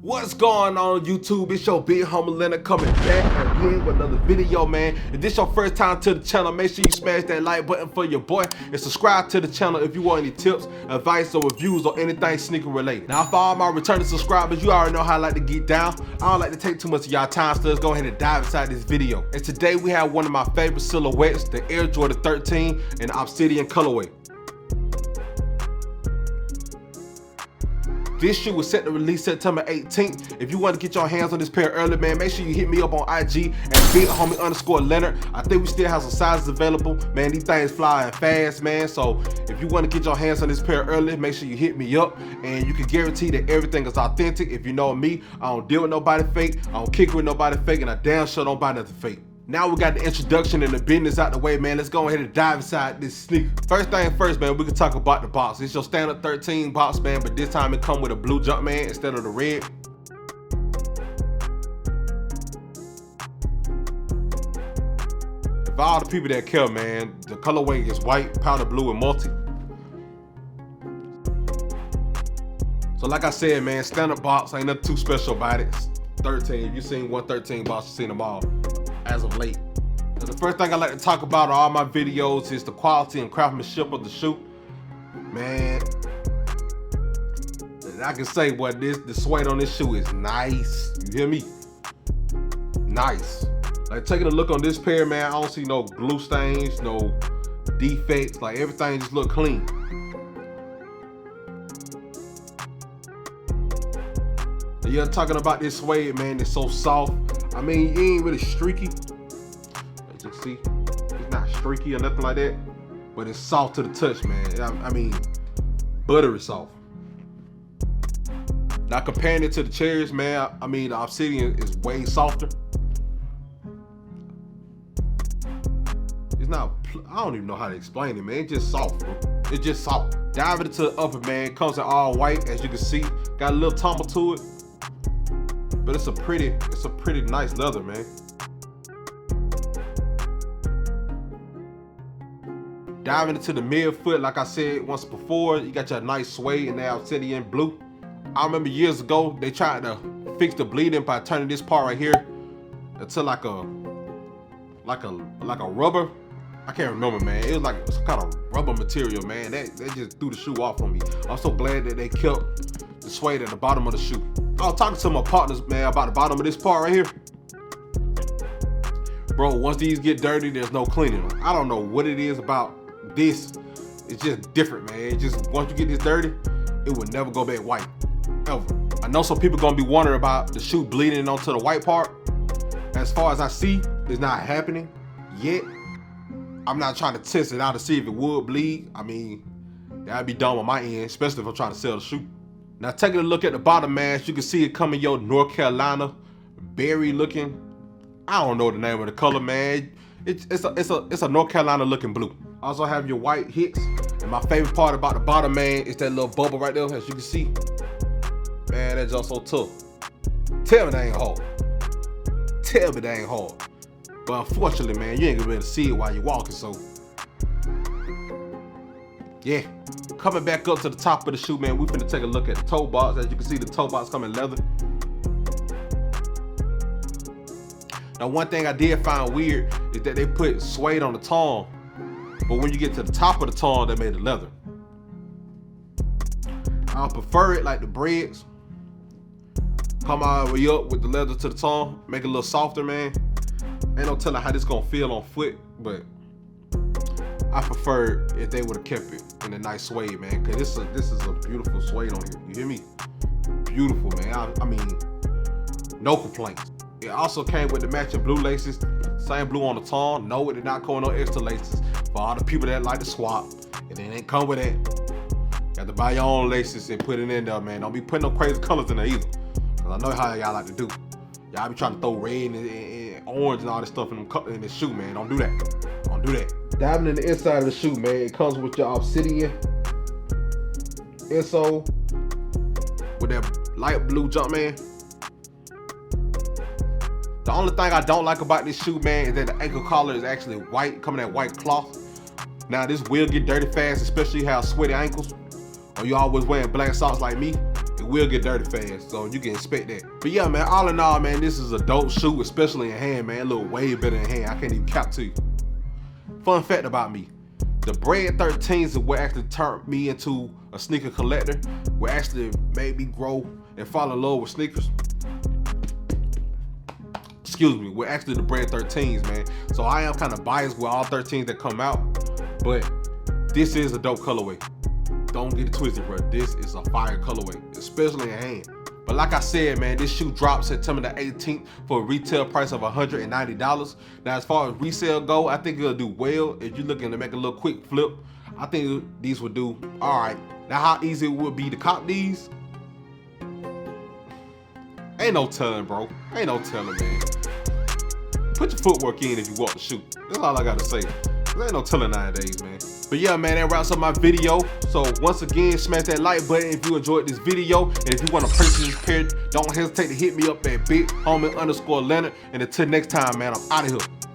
What's going on YouTube? It's your big homie Leonard coming back again with another video, man. If this your first time to the channel, make sure you smash that like button for your boy and subscribe to the channel if you want any tips, advice, or reviews or anything sneaker related. Now, for all my returning subscribers, you already know how I like to get down. I don't like to take too much of y'all time, so let's go ahead and dive inside this video. And today we have one of my favorite silhouettes, the AJ13 in the Obsidian colorway. This shoe was set to release September 18th. If you want to get your hands on this pair early, man, make sure you hit me up on IG at bighomie_Leonard. I think we still have some sizes available. Man, these things flying fast, man. So if you want to get your hands on this pair early, make sure you hit me up. And you can guarantee that everything is authentic. If you know me, I don't deal with nobody fake. I don't kick with nobody fake. And I damn sure don't buy nothing fake. Now we got the introduction and the business out the way, man. Let's go ahead and dive inside this sneaker. First thing first, man, we can talk about the box. It's your standard 13 box, man, but this time it come with a blue Jumpman instead of the red. For all the people that care, man, the colorway is white, powder blue, and multi. So like I said, man, standard box, ain't nothing too special about it. 13, if you seen 113 box, you seen them all as of late. So the first thing I like to talk about in all my videos is the quality and craftsmanship of the shoe. Man, I can say what the suede on this shoe is nice. You hear me? Nice. Like taking a look on this pair, man, I don't see no glue stains, no defects. Like everything just look clean. You're talking about this suede, man, it's so soft. I mean, it ain't really streaky. As you can see, it's not streaky or nothing like that, but it's soft to the touch, man. I mean, buttery soft. Now comparing it to the cherries, man, I mean, the Obsidian is way softer. It's not, I don't even know how to explain it, man. It's just soft, bro. It's just soft. Diving into the upper, man, it comes in all white, as you can see. Got a little tumble to it. But it's a pretty nice leather, man. Diving into the midfoot, like I said once before, you got your nice suede in the Obsidian blue. I remember years ago, they tried to fix the bleeding by turning this part right here into like a rubber. I can't remember, man. It was like some kind of rubber material, man. They just threw the shoe off on me. I'm so glad that they kept the suede at the bottom of the shoe. I was talking to my partners, man, about the bottom of this part right here. Bro, once these get dirty, there's no cleaning them. I don't know what it is about this. It's just different, man. It's just, once you get this dirty, it will never go back white, ever. I know some people gonna be wondering about the shoe bleeding onto the white part. As far as I see, it's not happening yet. I'm not trying to test it out to see if it would bleed. I mean, that'd be dumb on my end, especially if I'm trying to sell the shoe. Now taking a look at the bottom, man, you can see it coming your North Carolina berry looking. I don't know the name of the color, man. It's a North Carolina looking blue. Also have your white hits. And my favorite part about the bottom, man, is that little bubble right there, as you can see. Man, that's just so tough. Tell me that ain't hard. Tell me that ain't hard. But unfortunately, man, you ain't gonna be able to see it while you're walking, so. Yeah. Coming back up to the top of the shoe, man, we finna take a look at the toe box. As you can see, the toe box coming leather. Now, one thing I did find weird is that they put suede on the tongue, but when you get to the top of the tongue, they made it leather. I prefer it like the breads. Come all the way up with the leather to the tongue, make it a little softer, man. Ain't no telling how this gonna feel on foot, but I prefer if they would have kept it in a nice suede, man, because this is a beautiful suede on here. You hear me? Beautiful, man. I mean, no complaints. It also came with the matching blue laces, same blue on the tongue. No, it did not come with no extra laces. For all the people that like to swap, and it ain't come with that. You have to buy your own laces and put it in there, man. Don't be putting no crazy colors in there either, because I know how y'all like to do. Y'all be trying to throw red and orange and all this stuff in the shoe, man. Don't do that. Don't do that. Diving in the inside of the shoe, man, it comes with your Obsidian insole with that light blue Jumpman. The only thing I don't like about this shoe, man, is that the ankle collar is actually white, coming at white cloth. Now this will get dirty fast, especially if you have sweaty ankles, or you always wearing black socks like me. It will get dirty fast, so you can expect that. But yeah, man, all in all, man, this is a dope shoe, especially in hand, man. It look way better in hand. I can't even cap to you. Fun fact about me, the Bread 13s is what actually turned me into a sneaker collector, what actually made me grow and fall in love with sneakers. Excuse me, we're actually the Bread 13s, man. So I am kind of biased with all 13s that come out, but this is a dope colorway. Don't get it twisted, bro. This is a fire colorway, especially in hand. But like I said, man, this shoe drops September the 18th for a retail price of $190. Now, as far as resale go, I think it'll do well. If you're looking to make a little quick flip, I think these would do all right. Now, how easy it would be to cop these? Ain't no telling, bro. Ain't no telling, man. Put your footwork in if you want the shoe. That's all I gotta say. There ain't no telling nowadays, man. But yeah, man, that wraps up my video. So once again, smash that like button if you enjoyed this video. And if you want to purchase this pair, don't hesitate to hit me up at big homie_Leonard. And until next time, man, I'm out of here.